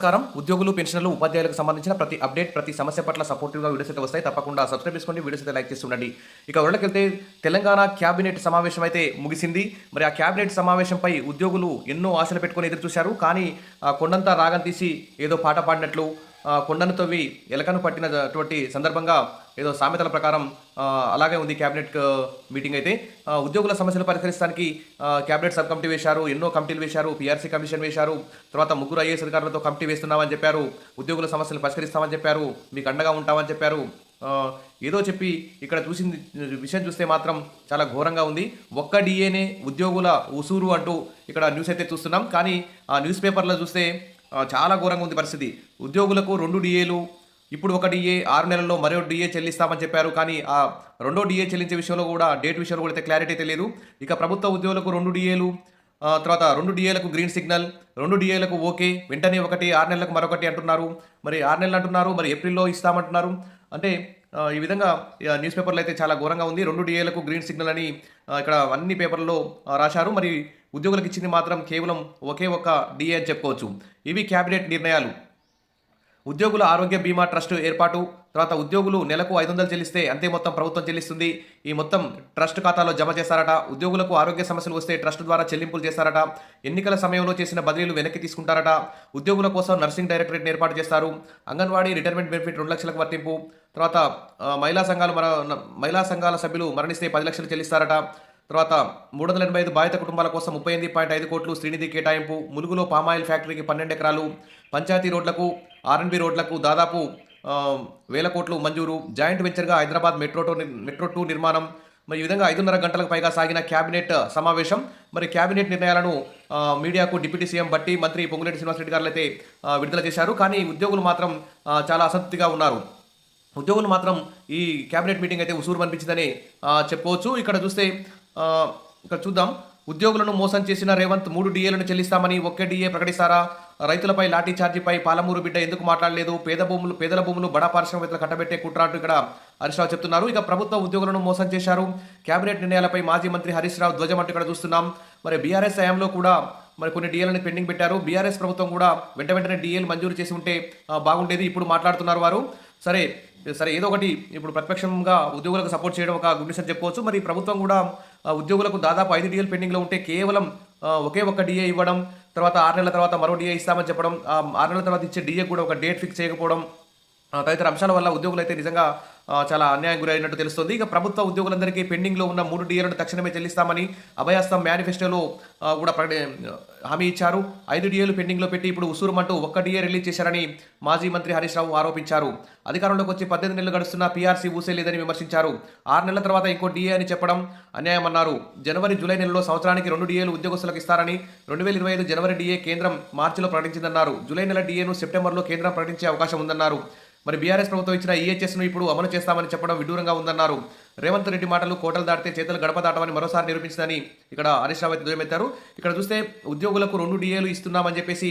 నమస్కారం. ఉద్యోగులు, పెన్షనర్లు, ఉపాధ్యాయులకు సంబంధించిన ప్రతి అప్డేట్, ప్రతి సమస్య పట్ల సపోర్టివ్‌గా వీడియోస్ అయితే వస్తాయి. తప్పకుండా సబ్స్క్రైబ్ చేసుకోండి. వీడియోస్ అయితే లైక్ చేస్తూ ఉండండి. ఇక వివరాలకెళ్తే తెలంగాణ క్యాబినెట్ సమావేశం అయితే ముగిసింది. మరి ఆ క్యాబినెట్ సమావేశంపై ఉద్యోగులు ఎన్నో ఆశలు పెట్టుకొని ఎదురు చూశారు. కానీ కొండంత రాగం తీసి ఏదో పాట పాడినట్లు కొండను తవ్వి ఎలకను పట్టినటువంటి సందర్భంగా ఏదో సామెతల ప్రకారం అలాగే ఉంది క్యాబినెట్ మీటింగ్ అయితే. ఉద్యోగుల సమస్యలు పరిష్కరించడానికి క్యాబినెట్ సబ్ కమిటీ వేశారు. ఎన్నో కమిటీలు వేశారు. పీఆర్సీ కమిషన్ వేశారు. తర్వాత ముగ్గురు ఐఏఎస్ అధికారులతో కమిటీ వేస్తున్నామని చెప్పారు. ఉద్యోగుల సమస్యలు పరిష్కరిస్తామని చెప్పారు. మీకు అండగా ఉంటామని చెప్పారు. ఏదో చెప్పి ఇక్కడ చూసింది విషయం చూస్తే మాత్రం చాలా ఘోరంగా ఉంది. ఒక్క డిఏనే ఉద్యోగుల ఉసూరు అంటూ ఇక్కడ న్యూస్ అయితే చూస్తున్నాం. కానీ ఆ న్యూస్ పేపర్లో చూస్తే చాలా ఘోరంగా ఉంది పరిస్థితి. ఉద్యోగులకు 2 డిఏలు, ఇప్పుడు ఒక డిఏ, 6 నెలల్లో మరో డిఏ చెల్లిస్తామని చెప్పారు. కానీ ఆ రెండో డిఏ చెల్లించే విషయంలో కూడా డేట్ విషయంలో కూడా అయితే క్లారిటీ అయితే లేదు. ఇక ప్రభుత్వ ఉద్యోగులకు 2 డిఏలు, తర్వాత 2 డిఏలకు గ్రీన్ సిగ్నల్, 2 డిఏలకు ఓకే, వెంటనే ఒకటి, 6 నెలలకు మరొకటి అంటున్నారు. మరి 6 నెలలు అంటున్నారు, మరి ఏప్రిల్‌లో ఇస్తామంటున్నారు. అంటే ఈ విధంగా న్యూస్ పేపర్‌లో అయితే చాలా ఘోరంగా ఉంది. 2 డిఏలకు గ్రీన్ సిగ్నల్ అని ఇక్కడ అన్ని పేపర్‌లో రాశారు. మరి ఉద్యోగులకు ఇచ్చింది మాత్రం కేవలం ఒకే ఒక్క డిఏ అని చెప్పుకోవచ్చు. ఇవి క్యాబినెట్ నిర్ణయాలు. ఉద్యోగుల ఆరోగ్య బీమా ట్రస్ట్ ఏర్పాటు, తర్వాత ఉద్యోగులు నెలకు 500 చెల్లిస్తే అంతే మొత్తం ప్రభుత్వం చెల్లిస్తుంది. ఈ మొత్తం ట్రస్ట్ ఖాతాలో జమ చేస్తారట. ఉద్యోగులకు ఆరోగ్య సమస్యలు వస్తే ట్రస్ట్ ద్వారా చెల్లింపులు చేస్తారట. ఎన్నికల సమయంలో చేసిన బదిలీలు వెనక్కి తీసుకుంటారట. ఉద్యోగుల కోసం నర్సింగ్ డైరెక్టరేట్‌ని ఏర్పాటు చేస్తారు. అంగన్వాడీ రిటైర్మెంట్ బెనిఫిట్ 2 లక్షలకు వర్తింపు. తర్వాత మహిళా సంఘాల సభ్యులు మరణిస్తే 10 లక్షలు చెల్లిస్తారట. తర్వాత 385 బాధిత కుటుంబాల కోసం 38.5 కోట్లు శ్రీనిధి కేటాయింపు. ములుగులో పామాయిల్ ఫ్యాక్టరీకి 12 ఎకరాలు. పంచాయతీ రోడ్లకు, ఆర్ఎన్బి రోడ్లకు దాదాపు వేల కోట్లు మంజూరు. జాయింట్ వెంచర్గా హైదరాబాద్ మెట్రో 2 నిర్మాణం. మరి ఈ విధంగా 5:30 గంటలకు పైగా సాగిన క్యాబినెట్ సమావేశం. మరి క్యాబినెట్ నిర్ణయాలను మీడియాకు డిప్యూటీ సీఎం బట్టి, మంత్రి పొంగులేటి శ్రీనివాసరెడ్డి గారు అయితే విడుదల చేశారు. కానీ ఉద్యోగులు మాత్రం చాలా అసంతృప్తిగా ఉన్నారు. ఉద్యోగులు మాత్రం ఈ క్యాబినెట్ మీటింగ్ అయితే ఉసూరు అనిపించిందని చెప్పుకోవచ్చు. ఇక్కడ చూద్దాం. ఉద్యోగులను మోసం చేసిన రేవంత్ 3 డిఏలను చెల్లిస్తామని ఒకే డిఏ ప్రకటిస్తారా? రైతులపై లాఠీ చార్జీపై పాలమూరు బిడ్డ ఎందుకు మాట్లాడలేదు? పేదల భూములు బడా పారిశ్రామికవేత్తలు కట్టబెట్టే కుట్ర అంటూ ఇక్కడ హరీష్ రావు చెప్తున్నారు. ఇక ప్రభుత్వ ఉద్యోగులను మోసం చేశారు. క్యాబినెట్ నిర్ణయాలపై మాజీ మంత్రి హరీష్ రావు ధ్వజం అంటూ ఇక్కడ చూస్తున్నాం. మరి బీఆర్ఎస్ హయాంలో కూడా మరి కొన్ని డిఏలను పెండింగ్ పెట్టారు. బీఆర్ఎస్ ప్రభుత్వం కూడా వెంటనే డిఏలు మంజూరు చేసి ఉంటే బాగుండేది. ఇప్పుడు మాట్లాడుతున్నారు వారు. సరే సరే ఏదో ఒకటి ఇప్పుడు ప్రతిపక్షంగా ఉద్యోగులకు సపోర్ట్ చేయడం ఒక గుడ్ న్యూస్ అని చెప్పుకోవచ్చు. మరి ప్రభుత్వం కూడా ఉద్యోగులకు దాదాపు 5 డిఏలు పెండింగ్లో ఉంటే కేవలం ఒకే ఒక్క డిఏ ఇవ్వడం, తర్వాత 6 నెలల తర్వాత మరో డిఏ ఇస్తామని చెప్పడం, 6 నెలల తర్వాత ఇచ్చే డిఏ కూడా ఒక డేట్ ఫిక్స్ చేయకపోవడం, తదితర అంశాల వల్ల ఉద్యోగులు అయితే నిజంగా చాలా అన్యాయం గురైనట్టు తెలుస్తుంది. ఇక ప్రభుత్వ ఉద్యోగులందరికీ పెండింగ్లో ఉన్న 3 డిఏలను తక్షణమే చెల్లిస్తామని అభయాస్తం మేనిఫెస్టోలో కూడా హామీ ఇచ్చారు. 5 డిఏలు పెండింగ్లో పెట్టి ఇప్పుడు ఉసూరుమంటూ ఒక్క డిఏ రిలీజ్ చేశారని మాజీ మంత్రి హరీష్ రావు ఆరోపించారు. అధికారంలోకి వచ్చి 18 నెలలు గడుస్తున్న పీఆర్సీ ఊసేలేదని విమర్శించారు. 6 నెలల తర్వాత ఇంకో డిఏ అని చెప్పడం అన్యాయమన్నారు. జూలై నెలలో సంవత్సరానికి 2 డిఏలు ఉద్యోగస్తులకు ఇస్తారని 2025 జనవరి డిఏ కేంద్రం మార్చిలో ప్రకటించిందన్నారు. జూలై నెల డిఏను సెప్టెంబర్లో కేంద్రం ప్రకటించే అవకాశం ఉందన్నారు. మరి బీఆర్ఎస్ ప్రభుత్వం ఇచ్చిన ఈహెచ్ఎస్ను ఇప్పుడు అమలు చేస్తామని చెప్పడం విడ్డూరంగా ఉందన్నారు. రేవంత్ రెడ్డి మాటలు కోటలు దాటితే చేతులు గడప దాటమని మరోసారి నిరూపించిందని ఇక్కడ హరీష్ రావు అయితే ధ్వజమెత్తారు. ఇక్కడ చూస్తే ఉద్యోగులకు 2 డిఏలు ఇస్తున్నామని చెప్పేసి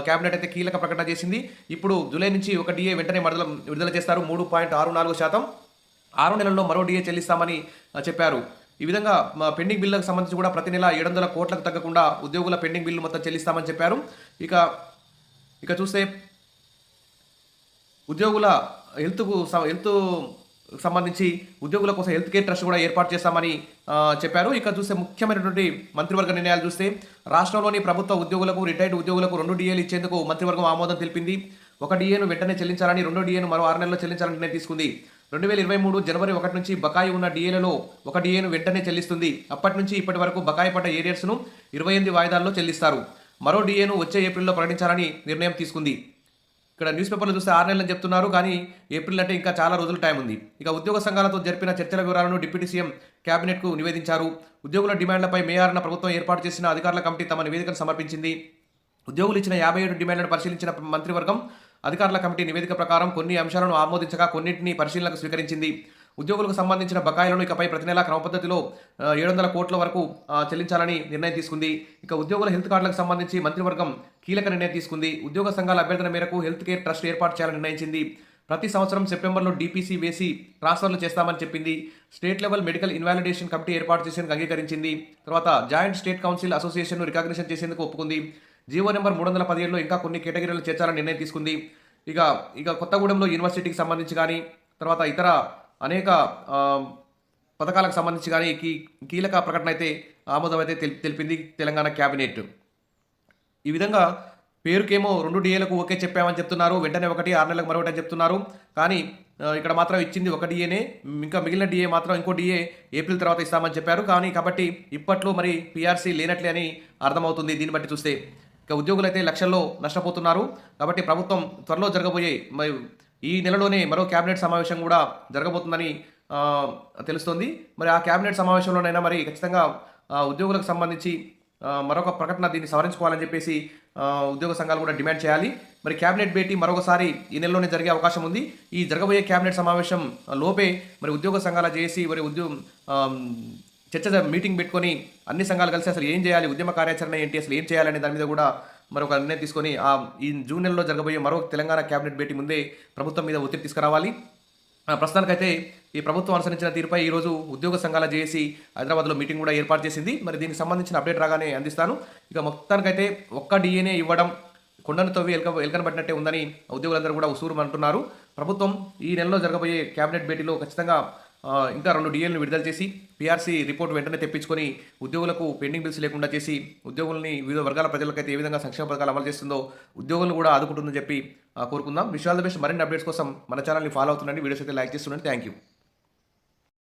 కేబినెట్ అయితే కీలక ప్రకటన చేసింది. ఇప్పుడు జూలై నుంచి ఒక డిఏ వెంటనే విడుదల చేస్తారు. 3.64%. 6 నెలల్లో మరో డిఏ చెల్లిస్తామని చెప్పారు. ఈ విధంగా పెండింగ్ బిల్లులకు సంబంధించి కూడా ప్రతి నెల 700 కోట్లకు తగ్గకుండా ఉద్యోగుల పెండింగ్ బిల్లు మొత్తం చెల్లిస్తామని చెప్పారు. ఇక చూస్తే ఉద్యోగుల హెల్త్ సంబంధించి ఉద్యోగుల కోసం హెల్త్ కేర్ ట్రస్ట్ కూడా ఏర్పాటు చేస్తామని చెప్పారు. ఇక చూస్తే ముఖ్యమైనటువంటి మంత్రివర్గ నిర్ణయాలు చూస్తే రాష్ట్రంలోని ప్రభుత్వ ఉద్యోగులకు, రిటైర్డ్ ఉద్యోగులకు 2 డిఏలు ఇచ్చేందుకు మంత్రివర్గం ఆమోదం తెలిపింది. ఒక డిఏను వెంటనే చెల్లించాలని, 2 డిఏను మరో 6 నెలల్లో చెల్లించాలని నిర్ణయం తీసుకుంది. 2023 జనవరి 1 నుంచి బకాయి ఉన్న డిఏలలో ఒక డిఏను వెంటనే చెల్లిస్తుంది. అప్పటి నుంచి ఇప్పటి వరకు బకాయి పడ్డ ఏరియర్స్ను 28 వాయిదాల్లో చెల్లిస్తారు. మరో డిఏను వచ్చే ఏప్రిల్లో ప్రకటించాలని నిర్ణయం తీసుకుంది. ఇక్కడ న్యూస్ పేపర్లో చూస్తే 6 నెలలని చెప్తున్నారు. కానీ ఏప్రిల్ అంటే ఇంకా చాలా రోజులు టైం ఉంది. ఇక ఉద్యోగ సంఘాలతో జరిపిన చర్చల వివరాలను డిప్యూటీ సీఎం కేబినెట్కు నివేదించారు. ఉద్యోగుల డిమాండ్లపై మే 6న ప్రభుత్వం ఏర్పాటు చేసిన అధికారుల కమిటీ తమ నివేదికను సమర్పించింది. ఉద్యోగులు ఇచ్చిన 57 డిమాండ్లను పరిశీలించిన మంత్రివర్గం అధికారుల కమిటీ నివేదిక ప్రకారం కొన్ని అంశాలను ఆమోదించగా కొన్నింటిని పరిశీలనకు స్వీకరించింది. ఉద్యోగులకు సంబంధించిన బకాయిలను ఇకపై ప్రతి నెలా క్రమపద్ధతిలో 700 కోట్ల వరకు చెల్లించాలని నిర్ణయం తీసుకుంది. ఇక ఉద్యోగుల హెల్త్ కార్డులకు సంబంధించి మంత్రివర్గం కీలక నిర్ణయం తీసుకుంది. ఉద్యోగ సంఘాల అభ్యర్థన మేరకు హెల్త్ కేర్ ట్రస్ట్ ఏర్పాటు చేయాలని నిర్ణయించింది. ప్రతి సంవత్సరం సెప్టెంబర్లో డీపీసీ వేసి ట్రాన్స్ఫర్లు చేస్తామని చెప్పింది. State level medical invalidation committee ఏర్పాటు చేసేందుకు అంగీకరించింది. తర్వాత జాయింట్ స్టేట్ కౌన్సిల్ అసోసియేషన్ను రికగ్నిషన్ చేసేందుకు ఒప్పుకుంది. జీవో నెంబర్ 317లో ఇంకా కొన్ని కేటగిరీలు చేర్చాలని నిర్ణయం తీసుకుంది. ఇక ఇక కొత్తగూడెంలో యూనివర్సిటీకి సంబంధించి కానీ, తర్వాత ఇతర అనేక పథకాలకు సంబంధించి కానీ కీలక ప్రకటన అయితే ఆమోదం అయితే తెలిపింది తెలంగాణ క్యాబినెట్. ఈ విధంగా పేరుకేమో 2 డిఏలకు ఓకే చెప్పామని చెప్తున్నారు. వెంటనే 1, 6 నెలలకు మరొకటి అని చెప్తున్నారు. కానీ ఇక్కడ మాత్రం ఇచ్చింది 1 డిఏనే. ఇంకా మిగిలిన డిఏ మాత్రం ఇంకో డిఏ ఏప్రిల్ తర్వాత ఇస్తామని చెప్పారు. కానీ కాబట్టి ఇప్పట్లో మరి పీఆర్సీ లేనట్లే అని అర్థమవుతుంది దీన్ని బట్టి చూస్తే. ఇక ఉద్యోగులు అయితే లక్షల్లో నష్టపోతున్నారు. కాబట్టి ప్రభుత్వం త్వరలో జరగబోయే మరి ఈ నెలలోనే మరో క్యాబినెట్ సమావేశం కూడా జరగబోతుందని తెలుస్తోంది. మరి ఆ క్యాబినెట్ సమావేశంలోనైనా మరి ఖచ్చితంగా ఉద్యోగులకు సంబంధించి మరొక ప్రకటన దీన్ని సవరించుకోవాలని చెప్పేసి ఉద్యోగ సంఘాలు కూడా డిమాండ్ చేయాలి. మరి క్యాబినెట్ భేటీ మరొకసారి ఈ నెలలోనే జరిగే అవకాశం ఉంది. ఈ జరగబోయే క్యాబినెట్ సమావేశం లోపే మరి ఉద్యోగ సంఘాల చేసి మరి చర్చ మీటింగ్ పెట్టుకొని అన్ని సంఘాలు కలిసి అసలు ఏం చేయాలి, ఉద్యమ కార్యాచరణ ఏంటి, అసలు ఏం చేయాలనే దాని మీద కూడా మరొక నిర్ణయం తీసుకొని ఈ జూన్ నెలలో జరగబోయే మరో తెలంగాణ క్యాబినెట్ భేటీ ముందే ప్రభుత్వం మీద ఒత్తిడి తీసుకురావాలి. ప్రస్తుతానికైతే ఈ ప్రభుత్వం అనుసరించిన తీరుపై ఈరోజు ఉద్యోగ సంఘాల జేఏసీ హైదరాబాద్లో మీటింగ్ కూడా ఏర్పాటు చేసింది. మరి దీనికి సంబంధించిన అప్డేట్ రాగానే అందిస్తాను. ఇక మొత్తానికైతే 1 డిఏనే ఇవ్వడం కొండను తవ్వి ఎలకన పట్టినట్టే ఉందని ఉద్యోగులందరూ కూడా ఉసూరుమంటున్నారు. ప్రభుత్వం ఈ నెలలో జరగబోయే క్యాబినెట్ భేటీలో ఖచ్చితంగా ఇంకా 2 డిఏలను విడుదల చేసి పీఆర్సీ రిపోర్ట్ వెంటనే తెప్పించుకొని ఉద్యోగులకు పెండింగ్ బిల్స్ లేకుండా చేసి ఉద్యోగుల్ని వివిధ వర్గాల ప్రజలకైతే ఏ విధంగా సంక్షేమ పథకాలు అమలు చేస్తుందో ఉద్యోగులను కూడా ఆదుకుంటుందని చెప్పి కోరుకుందాం. విషయాల బెస్ట్ మరిన్ని అప్డేట్స్ కోసం మన ఛానల్ని ఫాలో అవుతుండండి. వీడియోస్ అయితే లైక్ చేస్తుండండి. Thank you.